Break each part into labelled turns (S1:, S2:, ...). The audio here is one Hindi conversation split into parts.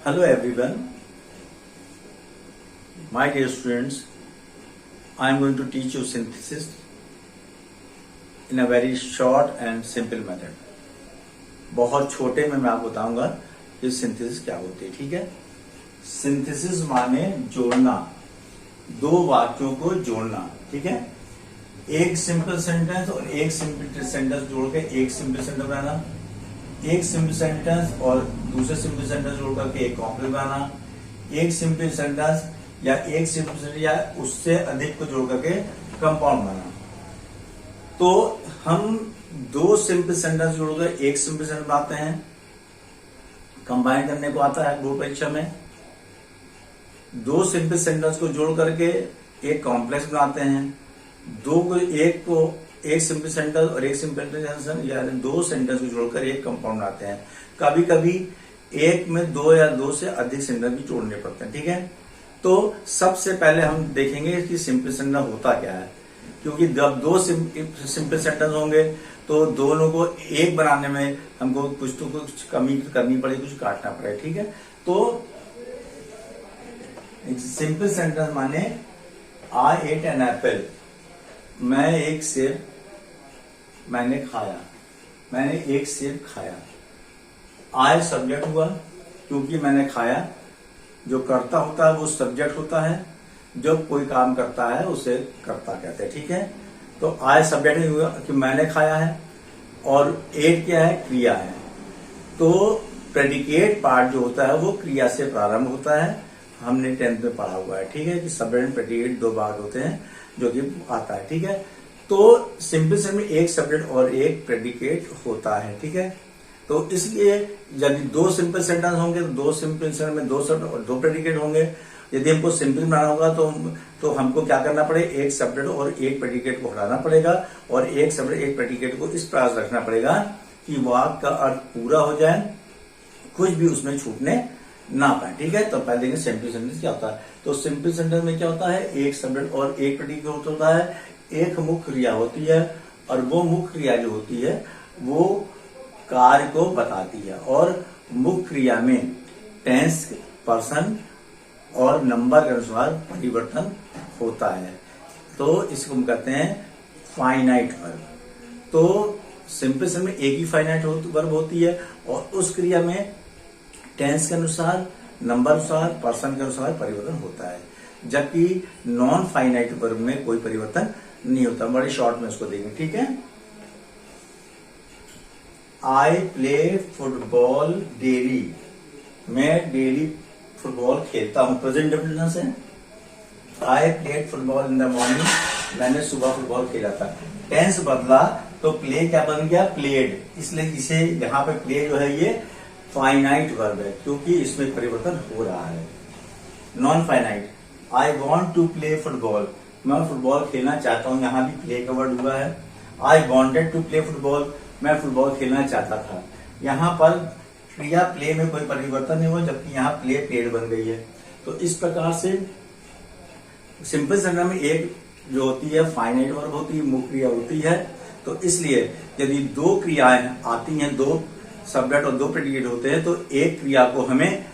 S1: Hello everyone, my dear students. I am going to teach you synthesis in a very short and simple method. बहुत छोटे में मैं आपको बताऊंगा कि सिंथेसिस क्या होती है। ठीक है, सिंथेसिस माने जोड़ना, दो वाक्यों को जोड़ना। ठीक है, एक सिंपल सेंटेंस और एक सिंपल सेंटेंस जोड़ के एक सिंपल सेंटेंस बनाना, एक सिंपल सेंटेंस और दूसरे सिंपल सेंटेंस जोड़ करके एक कॉम्प्लेक्स बनाना, एक सिंपल सेंटेंस या एक सिंपल सेंटेंस या उससे अधिक को जोड़ करके कंपाउंड बनाना। तो हम दो सिंपल सेंटेंस जोड़कर एक सिंपल सेंटेंस बनाते हैं, कंबाइन करने को आता है बोर्ड परीक्षा में। दो सिंपल सेंटेंस को जोड़ करके एक कॉम्प्लेक्स बनाते हैं, एक सिंपल सेंटेंस और एक सिंपल सेंटेंस या दो सेंटेंस को जोड़कर एक कंपाउंड बनाते हैं। कभी कभी एक में दो या दो से अधिक सेंटेंस भी जोड़ने पड़ते हैं। ठीक है, तो सबसे पहले हम देखेंगे कि सिंपल सेंटेंस होता क्या है, क्योंकि जब दो सिंपल सेंटेंस होंगे तो दोनों को एक बनाने में हमको कुछ कमी करनी पड़ेगी, कुछ काटना पड़ेगा। ठीक है, तो सिंपल सेंटेंस माने आई एट एन एप्पल, मैं एक सेब मैंने खाया, मैंने एक सेब खाया। आई सब्जेक्ट हुआ क्योंकि मैंने खाया। जो करता होता है वो सब्जेक्ट होता है, जब कोई काम करता है उसे कर्ता कहते हैं। ठीक है, तो आई सब्जेक्ट हुआ कि मैंने खाया है, और एट क्या है, क्रिया है। तो प्रेडिकेट पार्ट जो होता है वो क्रिया से प्रारंभ होता है, हमने 10th में पढ़ा हुआ है। ठीक है, कि सब्जेक्ट एंड प्रेडिकेट दो भाग होते हैं जो कि आता है। ठीक है, तो सिंपल सेंटेंस में एक सब्जेक्ट और एक प्रेडिकेट होता है। ठीक है, तो इसलिए यदि दो सिंपल सेंटेंस होंगे तो दो सिंपल सेंटेंस में दो सब्जेक्ट और दो प्रेडिकेट होंगे। यदि हमको सिंपल बनाना होगा तो हमको क्या करना पड़ेगा, एक सब्जेक्ट और एक प्रेडिकेट को हटाना पड़ेगा, और एक सब्जेक्ट एक प्रेडिकेट को इस प्रकार रखना पड़ेगा कि वाक्य का अर्थ पूरा हो जाए, कुछ भी उसमें छूटने ना पाए। ठीक है, तो पहले देखेंगे सिंपल सेंटेंस क्या होता है। तो सिंपल सेंटेंस में क्या होता है, एक सब्जेक्ट और एक प्रेडिकेट होता है, एक मुख्य क्रिया होती है, और वो मुख्य क्रिया जो होती है वो कार्य को बताती है, और मुख्य क्रिया में टेंस, पर्सन और नंबर के अनुसार परिवर्तन होता है। तो इसको हम कहते हैं फाइनाइट वर्ब। तो सिंपल सेंटेंस में एक ही फाइनाइट वर्ब होती है, और उस क्रिया में टेंस के अनुसार, नंबर अनुसार, पर्सन के अनुसार परिवर्तन होता है, जबकि नॉन फाइनाइट वर्ब में कोई परिवर्तन नहीं होता। बड़ी शॉर्ट में उसको देखेंगे। ठीक है, आई प्ले फुटबॉल डेली, मैं डेली फुटबॉल खेलता हूं। प्रेजेंट डेफिनेशन है, I played football in the morning, मैंने सुबह फुटबॉल खेला था। टेंस बदला तो प्ले क्या बन गया, प्लेड। इसलिए इसे यहाँ पे प्ले जो है ये फाइनाइट वर्ब है, क्योंकि इसमें परिवर्तन हो रहा है। Non finite, I want to play football, मैं फुटबॉल खेलना चाहता हूं, यहाँ भी प्ले का वर्ड हुआ है। I wanted to play football, मैं फुटबॉल खेलना चाहता था। यहाँ पर क्रिया प्ले में कोई परिवर्तन नहीं हुआ, जबकि यहाँ प्ले प्लेड बन गई है। तो इस प्रकार से सिंपल सेंटेंस में एक जो होती है फाइनाइट वर्ब होती है, मुख्य क्रिया होती है। तो इसलिए यदि दो क्रियाएं आती हैं, दो सब्जेक्ट और दो प्रेडिकेट होते हैं, तो एक क्रिया को हमें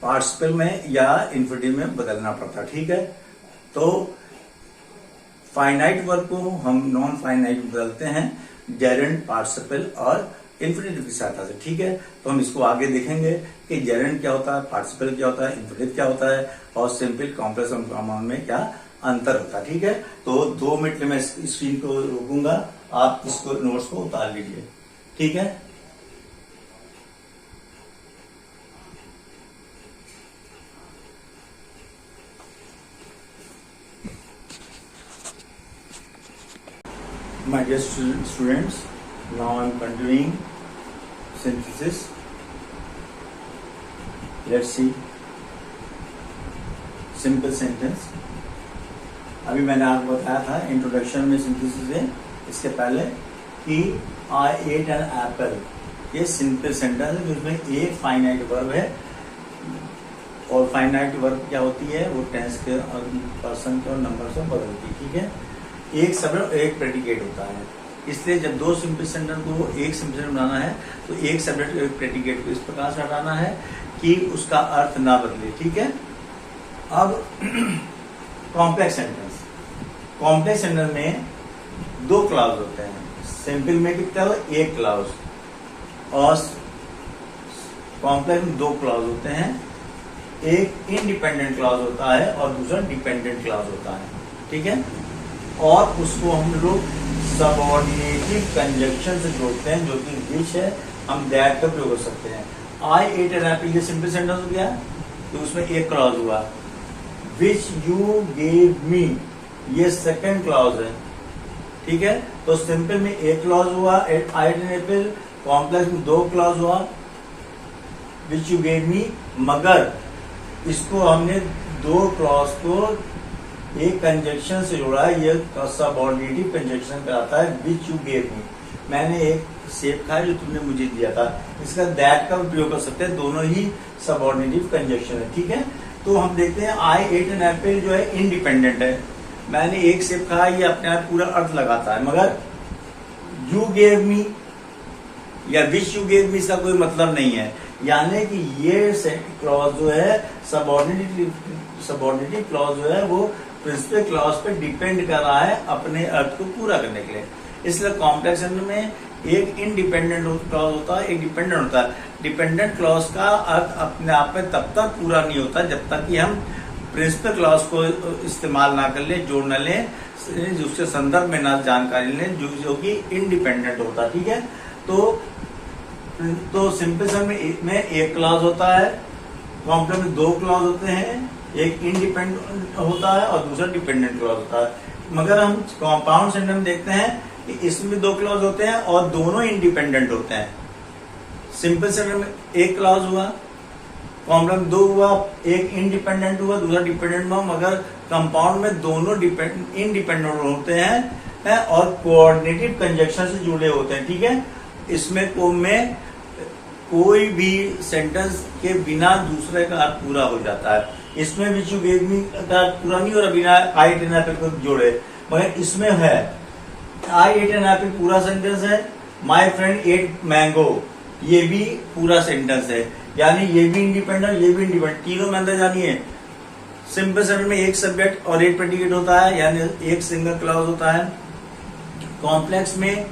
S1: पार्टिसिपल में या इन्फिनिटिव में बदलना पड़ता है। ठीक है, तो फाइनाइट वर्ब को हम नॉन फाइनाइट बदलते हैं जेरेंट, पार्टिसिपल और इन्फिनिटिव की सहायता से। ठीक है, तो हम इसको आगे देखेंगे कि जेरेंट क्या होता है, पार्टिसिपल क्या होता है, इन्फिनिटिव क्या होता है, और सिंपल, कॉम्प्लेक्स और कॉमन में क्या अंतर होता है। ठीक है, तो 2 मिनट में मैं स्क्रीन को रोकूंगा, आप इसको नोट्स को उतार लीजिए। ठीक है, my dear students, now I am continuing synthesis. Let's see simple sentence. अभी मैंने आपको बताया था इंट्रोडक्शन में सिंथेसिस है, इसके पहले कि आई एट एन एप्पल, ये सिंपल सेंटेंस है जिसमें एक फाइनाइट वर्ब है, और फाइनाइट वर्ब क्या होती है, वो टेंस के और पर्सन के और नंबर से बदलती है। ठीक है, एक सब्जेक्ट और एक प्रेडिकेट होता है। इसलिए जब दो सिंपल सेंटेंस को एक सिंपल सेंटेंस बनाना है तो एक सब्जेक्ट को एक प्रेडिकेट को इस प्रकार से हटाना है कि उसका अर्थ ना बदले। ठीक है। अब कॉम्प्लेक्स सेंटेंस, कॉम्प्लेक्स सेंटेंस में दो क्लाउज होते हैं। सिंपल में कितना हो, एक क्लाउज, और कॉम्प्लेक्स में दो क्लाउज होते हैं। एक इंडिपेंडेंट क्लाउज होता है और दूसरा डिपेंडेंट क्लाउज होता है। ठीक है। और उसको हम लोग सबऑर्डिनेटिव कंजंक्शन से जोड़ते हैं, जो कि विच है, हम दैट का प्रयोग कर सकते हैं। आई एट एन एप्पल, ये सिंपल सेंटेंस हो गया, तो उसमें एक क्लॉज हुआ। विच यू गेव मी, ये सेकंड क्लॉज है। ठीक है। तो सिंपल में एक क्लॉज हुआ, आई एट एन एप्पल। कॉम्प्लेक्स में दो क्लॉज हुआ, विच यू गेव मी, मगर इसको हमने दो क्लॉज को एक कंजंक्शन से जोड़ा है, ये सबऑर्डिनेटिव कंजंक्शन कहलाता है। विच यू गेव मी, मैंने एक सेब खाया जो तुमने मुझे दिया था, इसका दैट का उपयोग कर सकते हैं, दोनों ही सबऑर्डिनेटिव कंजंक्शन है। ठीक है। तो हम देखते हैं आई एट एन एप्पल जो है इंडिपेंडेंट है, मैंने एक सेब खाया, ये अपने आप पूरा अर्थ लगाता है। मगर यू गेव मी या विच यू गेव मी इसका कोई मतलब नहीं है, यानी कि ये क्लॉज जो है सबऑर्डिनेटिव क्लॉज जो है वो प्रिंसिपल क्लॉज पे डिपेंड कर रहा है अपने अर्थ को पूरा करने के लिए। इसलिए कॉम्प्लेक्स सेंटेंस में एक इंडिपेंडेंट क्लॉज होता है, एक डिपेंडेंट होता है। डिपेंडेंट क्लॉज का अर्थ अपने आप में तब तक पूरा नहीं होता जब तक कि हम प्रिंसिपल क्लॉज को इस्तेमाल ना कर ले, जोड़ न ले, उसके संदर्भ में ना जानकारी लें, जो कि इंडिपेंडेंट होता है। ठीक है। तो सिंपल सेंटेंस में एक क्लॉज होता है, कॉम्प्लेक्स में दो क्लॉज होते हैं, एक इंडिपेंडेंट होता है और दूसरा डिपेंडेंट क्लॉज होता है। मगर हम कंपाउंड सेंटेंस में देखते हैं कि इसमें दो क्लॉज होते हैं और दोनों इंडिपेंडेंट होते हैं। सिंपल सेंटेंस में एक क्लॉज हुआ, कॉम्प्लेक्स में दो हुआ, एक इंडिपेंडेंट हुआ, दूसरा डिपेंडेंट हुआ। मगर कंपाउंड में दोनों इंडिपेंडेंट होते हैं और कोऑर्डिनेटिव कंजंक्शन से जुड़े होते हैं। ठीक है। इसमें कोई भी सेंटेंस के बिना दूसरे का अर्थ पूरा हो जाता है। इसमें विच यू गेव मी का अर्थ पूरा नहीं हो रहा बिना आई एट एन एप्पल को जोड़े, मगर इसमें है आई एट एन एप्पल पूरा सेंटेंस है, माय फ्रेंड एट मैंगो ये भी पूरा सेंटेंस है, यानी ये भी इंडिपेंडेंट, ये भी इंडिपेंडेंट, तीनों में अंदर जानिए। सिंपल सेंटेंस में एक सब्जेक्ट और एक प्रेडिकेट होता है, यानी एक सिंगल क्लॉज होता है। कॉम्प्लेक्स में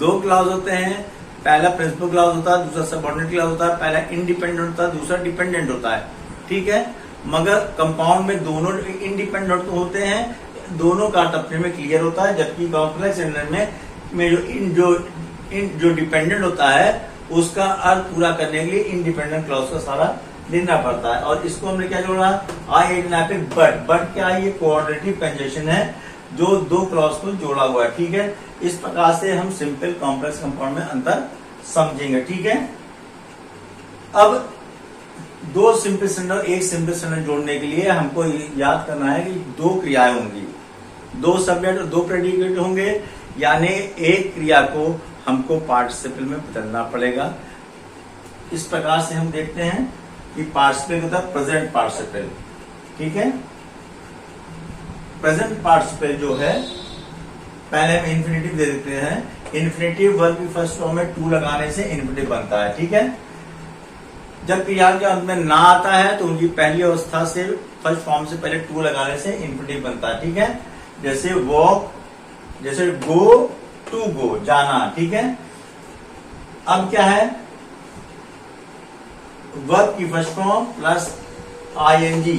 S1: दो क्लॉज होते हैं, पहला प्रिंसिपल क्लॉज होता है, दूसरा सबऑर्डिनेट क्लॉज होता है, पहला इंडिपेंडेंट होता है, दूसरा डिपेंडेंट होता है। ठीक है। मगर कंपाउंड में दोनों इंडिपेंडेंट होते हैं, दोनों का अर्थ अपने में क्लियर होता है, जबकि कॉम्प्लेक्स सेंटेंस में जो डिपेंडेंट होता है उसका अर्थ पूरा करने के लिए इंडिपेंडेंट क्लॉज का सारा लेना पड़ता है। और इसको हमने क्या जोड़ा, आई एट एन एप्पल, बट क्या है, ये कोऑर्डिनेटिव कंजंक्शन है जो दो क्लॉज को जोड़ा हुआ है। ठीक है। इस प्रकार से हम सिंपल कॉम्प्लेक्स कंपाउंड में अंतर समझेंगे। ठीक है। अब दो सिंपल सेंटेंस एक सिंपल सेंटेंस जोड़ने के लिए हमको याद करना है कि दो क्रियाएं होंगी, दो सब्जेक्ट और दो प्रेडिकेट होंगे, यानी एक क्रिया को हमको पार्टिसिपल में बदलना पड़ेगा। इस प्रकार से हम देखते हैं कि पार्टिसिपल होता है प्रेजेंट पार्टिसिपल। ठीक है। प्रेजेंट पार्टिसिपल जो है, पहले हम इन्फिनेटिव दे देते हैं। इन्फिनेटिव वर्ब की फर्स्ट फॉर्म में टू लगाने से इन्फिनेटिव बनता है। ठीक है। जब क्रिया के अंत में ना आता है तो उनकी पहली अवस्था से फर्स्ट फॉर्म से पहले टू लगाने से इन्फिनेटिव बनता है। ठीक है। जैसे वॉक, जैसे गो टू गो, जाना। ठीक है। अब क्या है, वर्ब की first form plus ING,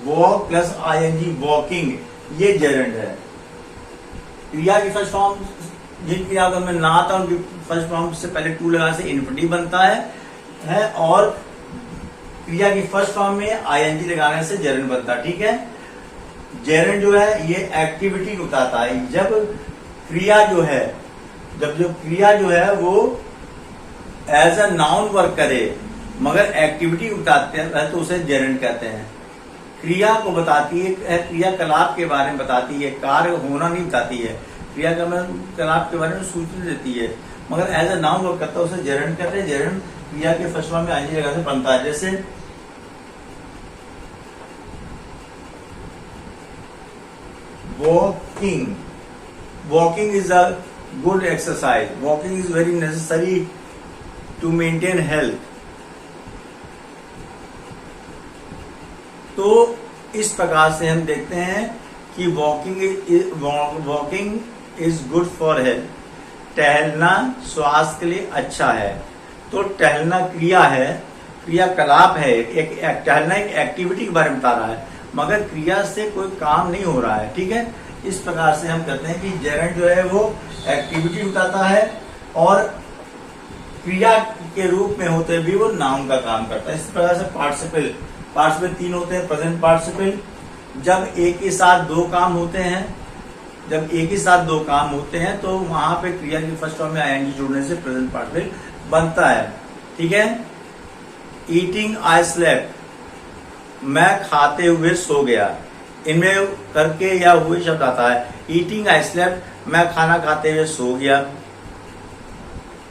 S1: walk plus ING, walking, ये जेरेंड है। क्रिया की फर्स्ट फॉर्म जिन क्रिया में ना आता उनकी फर्स्ट फॉर्म से पहले टू लगाने से इन्फिनेटिव बनता है और क्रिया की फर्स्ट फॉर्म में आईएनजी लगाने से जेरेंड बनता है। ठीक है। जेरेंड जो है ये एक्टिविटी बताता है। जब क्रिया जो है वो एज अ नाउन वर्क करे मगर एक्टिविटी बताते हैं तो उसे जेरेंड कहते हैं। क्रिया को बताती है, क्रियाकलाप के बारे में बताती है, कार्य होना नहीं बताती है। क्रियाकलाप के बारे में सूचना देती है, मगर एज अ नाउन वर्क करता है उसे जेरेंड कहते हैं। जेरेंड क्रिया के फर्स्ट फॉर्म में आईएनजी लगा से बनता है। जैसे walking, walking is a good exercise. Walking is very necessary to maintain health. तो इस प्रकार से हम देखते हैं कि walking is good for health. टहलना स्वास्थ्य के लिए अच्छा है. तो टहलना क्रिया है, क्रियाकलाप है. टहलना एक एक्टिविटी के बारे में बता रहा है, मगर क्रिया से कोई काम नहीं हो रहा है. ठीक है, इस प्रकार से हम कहते हैं कि जेरेंट जो है वो एक्टिविटी बताता है और क्रिया के रूप में होते भी वो नाउन का काम करता है. इस प्रकार से पार्टिसिपल 3 होते हैं. प्रेजेंट पार्टिसिपल जब एक ही साथ दो काम होते हैं, तो वहां पे क्रिया की फर्स्ट फॉर्म में आईएनजी जोड़ने से प्रेजेंट पार्टिसिपल बनता है. ठीक है. ईटिंग आई स्लेप्ट, मैं खाते हुए सो गया. इनमें करके या हुए शब्द आता है. ईटिंग आई स्लेप्ट, मैं खाना खाते हुए सो गया.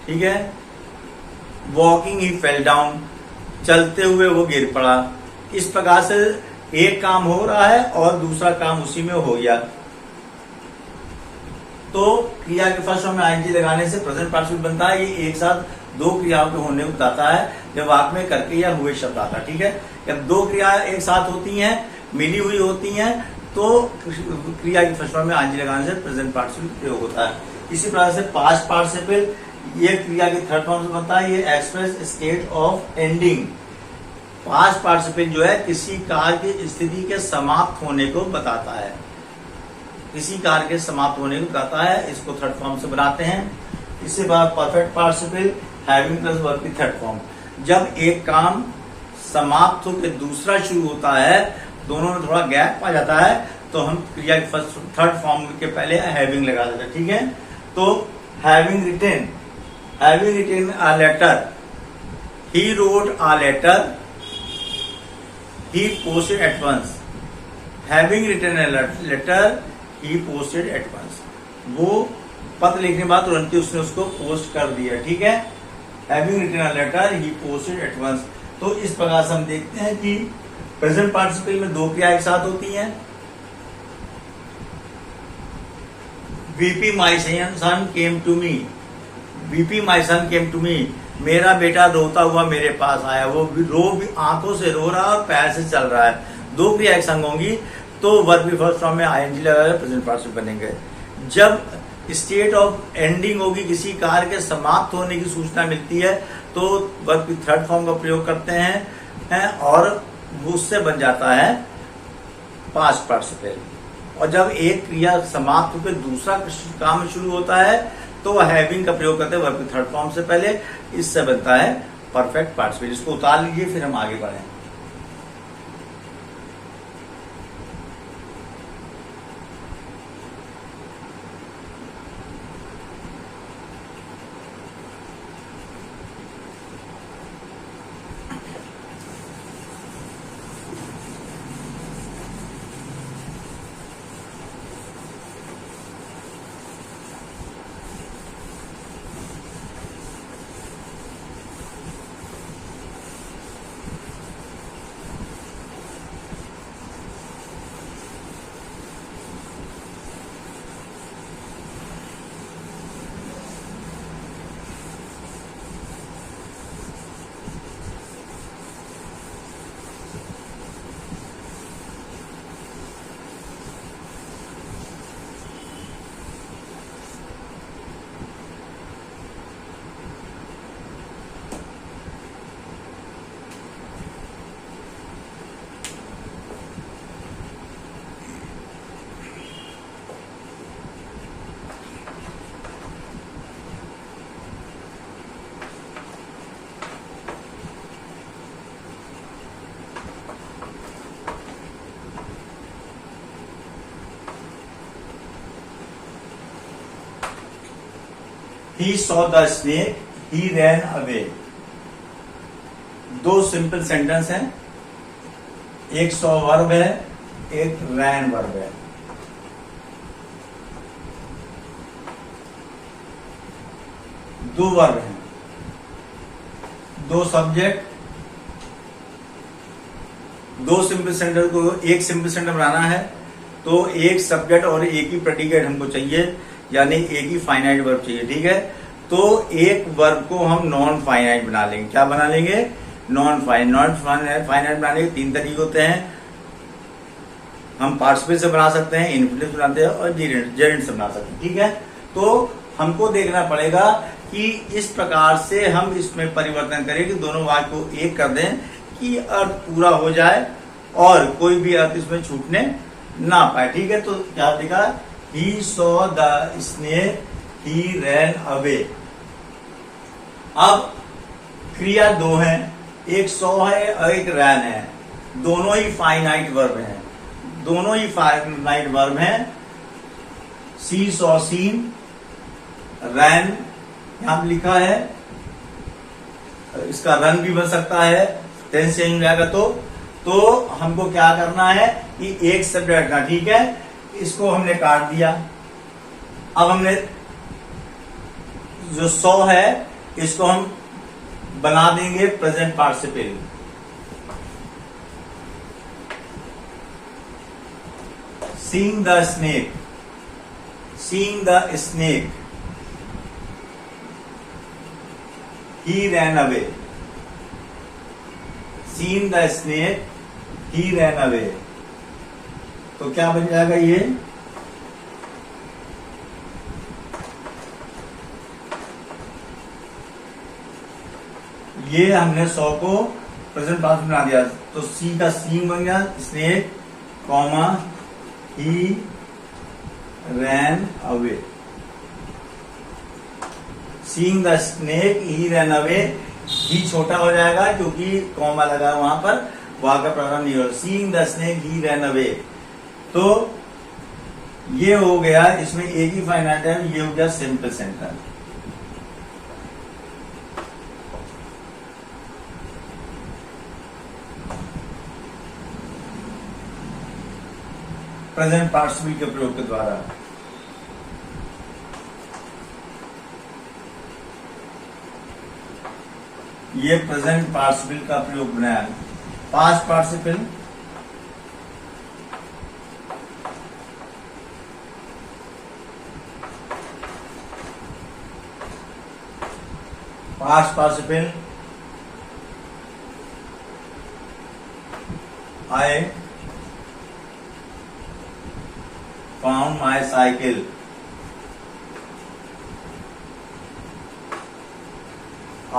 S1: ठीक है. वॉकिंग ही फेल डाउन, चलते हुए वो गिर पड़ा. इस प्रकार से एक काम हो रहा है और दूसरा काम उसी में हो गया. तो क्रिया के फर्स्ट फॉर्म में आईएनजी लगाने से प्रेजेंट पार्टिसिपल बनता है. ये एक साथ दो क्रियाओं के होने को बताता है जब वाक्य में करके या हुए शब्द आता है. ठीक है. जब दो क्रिया एक साथ होती हैं, मिली हुई होती हैं, तो क्रिया की फर्स्ट फॉर्म में आईएनजी लगाने से प्रेजेंट पार्टिसिपल प्रयोग होता है. इसी प्रकार से पास्ट पार्टिसिपल ये क्रिया की थर्ड फॉर्म से बनता है. ये express state of ending. Past participle जो है किसी कार्य की स्थिति के समाप्त होने को बताता है. किसी कार्य के समाप्त होने को बताता है. इसको थर्ड फॉर्म से बनाते हैं. इसके बाद perfect participle having plus verb की थर्ड फॉर्म. जब एक काम समाप्त होकर दूसरा शुरू होता है, दोनों में थोड़ा गैप आ जाता है, तो हम क्रिया की थर्ड फॉर्म के पहले हैविंग लगा देते हैं. ठीक है. तो having written a letter, he wrote a letter, he posted at once. Having written a letter, he posted at once. वो पत्र लिखने के बाद तुरंत ही उसने उसको पोस्ट कर दिया. ठीक है. Having written a letter, he posted at once. तो इस प्रकार से हम देखते हैं कि प्रेजेंट पार्टिसिपल में दो क्रिया एक साथ होती हैं. VP my son came to me. VP my son came to me. मेरा बेटा रोता हुआ मेरे पास आया. वो आंखों से रो रहा है और पैर से चल रहा है. दो क्रिया एक संग होंगी तो वर्ब की फर्स्ट फॉर्म में आईएनजी लगाकर प्रेजेंट पार्टिसिपल बनेंगे. जब स्टेट ऑफ एंडिंग होगी, किसी कार्य के समाप्त होने की सूचना मिलती है, तो वर्ब की थर्ड फॉर्म का प्रयोग करते हैं और उससे बन जाता है पास्ट पार्टिसिपल. और जब एक क्रिया समाप्त होकर दूसरा काम शुरू होता है, तो हैविंग का प्रयोग करते हैं वर्ब की थर्ड फॉर्म से पहले. इससे बनता है परफेक्ट पार्टिसिपल. इसको उतार लीजिए, फिर हम आगे बढ़ें. He saw the snake, he ran away. दो सिंपल सेंटेंस हैं. एक सॉ वर्ब है, एक रैन वर्ब है. दो वर्ब हैं, दो सब्जेक्ट, दो सिंपल सेंटेंस को एक सिंपल सेंटेंस बनाना है, तो एक सब्जेक्ट और एक ही प्रेडिकेट हमको चाहिए. यानी एक ही फाइनाइट वर्ब चाहिए, ठीक है। तो एक वर्ब को हम नॉन फाइनाइट बना लेंगे। क्या बना लेंगे? नॉन फाइनाइट बनाने के 3 तरीके होते हैं। हम पार्टिसिपल से बना सकते हैं, इनफिनिटिव से बनाते हैं और जेरेंट से बना सकते हैं, ठीक है। तो हमको देखना पड़ेगा कि इस प्रकार से हम इसमें परिवर्तन करें कि दोनों वाक्य को एक कर दें कि अर्थ पूरा हो जाए और कोई भी अर्थ इसमें छूटने ना पाए, ठीक है। तो क्या देखा? He saw the snake, he ran away. अब क्रिया 2 है, एक सॉ है और एक रैन है। दोनों ही फाइनाइट वर्ब हैं, दोनों ही फाइनाइट वर्ब हैं। सी सॉ सीन, रैन यहां लिखा है, इसका रन भी बन सकता है, टेंस चेंज हो जाएगा। तो हमको क्या करना है कि एक शब्द रखना, ठीक है। इसको हमने काट दिया। अब हमने जो सॉ है इसको हम बना देंगे present participle. Seeing the snake, seeing the snake, he ran away, seen the snake, he ran away। तो क्या बन जाएगा ये हमने सौ को प्रेजेंट पास्ट बना दिया। तो सी का सीन बन गया snake, comma he ran away. Seeing the snake he ran away, ही छोटा हो जाएगा क्योंकि कॉमा लगा है वहां पर, वहां का प्रारंभ नहीं होगा। Seeing the snake he ran away. तो ये हो गया, इसमें एक ही फाइनाइट है, ये हो गया सिंपल सेंटेंस। प्रेजेंट पार्टिसिपल के प्रयोग के द्वारा। ये प्रेजेंट पार्टिसिपल का प्रयोग बनाया। Past participle, past participle, I found my cycle,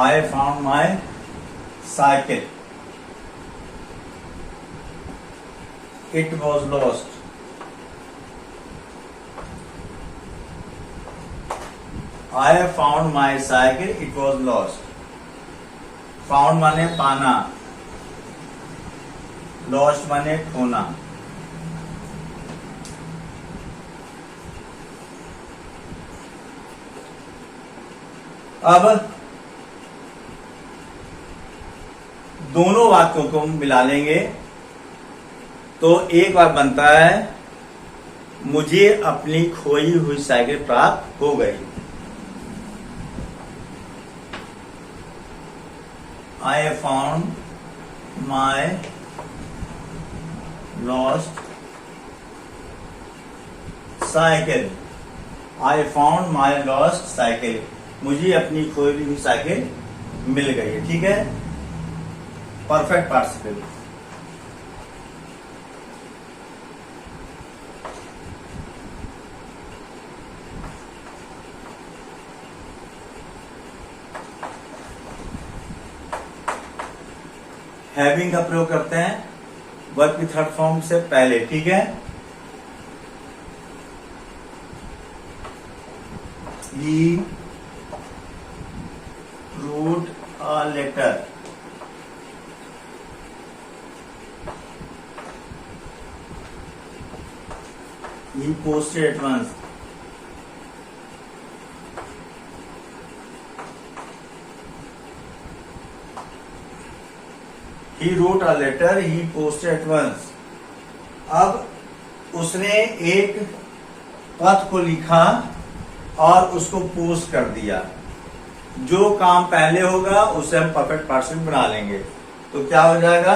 S1: I found my cycle. It was lost. I found my cycle. It was lost. Found माने पाना, lost माने खोना। अब दोनों वाक्यों को मिला लेंगे तो एक बार बनता है, मुझे अपनी खोई हुई साइकिल प्राप्त हो गई। I found my lost cycle. I found my lost cycle. मुझे अपनी खोई हुई साइकिल मिल गई है, ठीक है। Perfect participle. हैविंग का प्रयोग करते हैं वर्ब की थर्ड फॉर्म से पहले, ठीक है। He wrote a letter. He posted at once. He wrote a letter. He posted at once. अब उसने एक पत्र को लिखा और उसको पोस्ट कर दिया। जो काम पहले होगा उसे हम परफेक्ट पार्टिसिपल बना लेंगे। तो क्या हो जाएगा?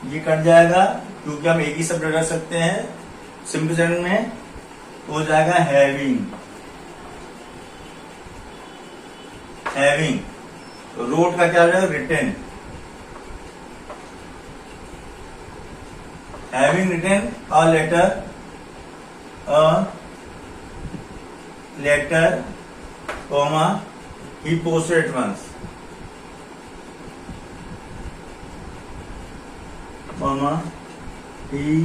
S1: ये कट जाएगा क्योंकि हम एक ही शब्द रख सकते हैं सिंपल सेंटेंस में। हो जाएगा हैविंग। हैविंग रोट का क्या हो जाएगा? Written. Having written a letter comma he posted at once, comma he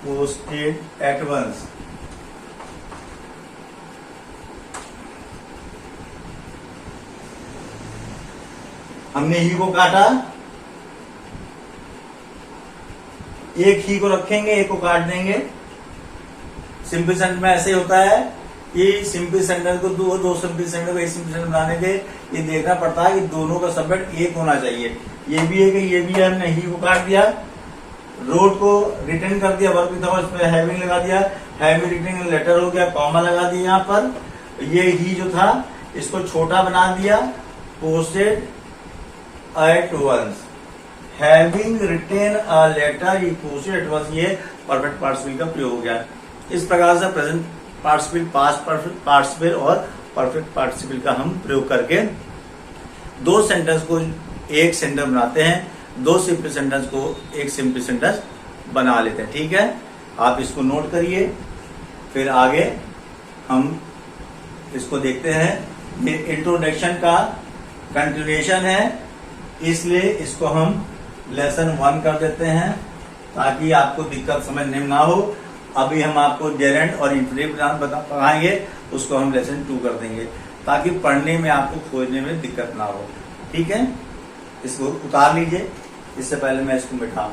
S1: posted at once. हमने ही को काटा, एक ही को रखेंगे, एक को काट देंगे। सिंपल सेंटेंस में ऐसे ही होता है कि सिंपल सेंटेंस को दो सिंपल सेंटेंस को एक सिंपल सेंटेंस बनाने के ये देखना पड़ता है कि दोनों का सब्जेक्ट एक होना चाहिए। ये भी है कि ये भी है, हमने ही को काट दिया, रोड को रिटर्न कर दिया, वर्ब था इसमें हैविंग लगा दिया, हैविंग रिटर्न लेटर हो गया, कॉमा लगा दिया यहाँ पर। ये ही जो था इसको छोटा बना दिया, posted at once. Having written a letter he posted at once, ये परफेक्ट पार्टिसिपल का प्रयोग हो गया। इस प्रकार से प्रेजेंट पार्टिसिपल, पास्ट पार्टिसिपल और परफेक्ट पार्टिसिपल का हम प्रयोग करके दो सेंटेंस को एक सेंटेंस बनाते हैं, दो सिंपल सेंटेंस को एक सिंपल सेंटेंस बना लेते हैं। ठीक है, आप इसको नोट करिए, फिर आगे हम इसको देखते हैं। ये इंट्रोडक्शन का कंटिन्यूएशन है, इसलिए इसको हम लेसन 1 कर देते हैं ताकि आपको दिक्कत समझने में ना हो। अभी हम आपको जेरेंट और इंफिनिटिव पढ़ाएंगे, उसको हम लेसन 2 कर देंगे ताकि पढ़ने में आपको खोजने में दिक्कत ना हो। ठीक है, इसको उतार लीजिए, इससे पहले मैं इसको मिटाऊं।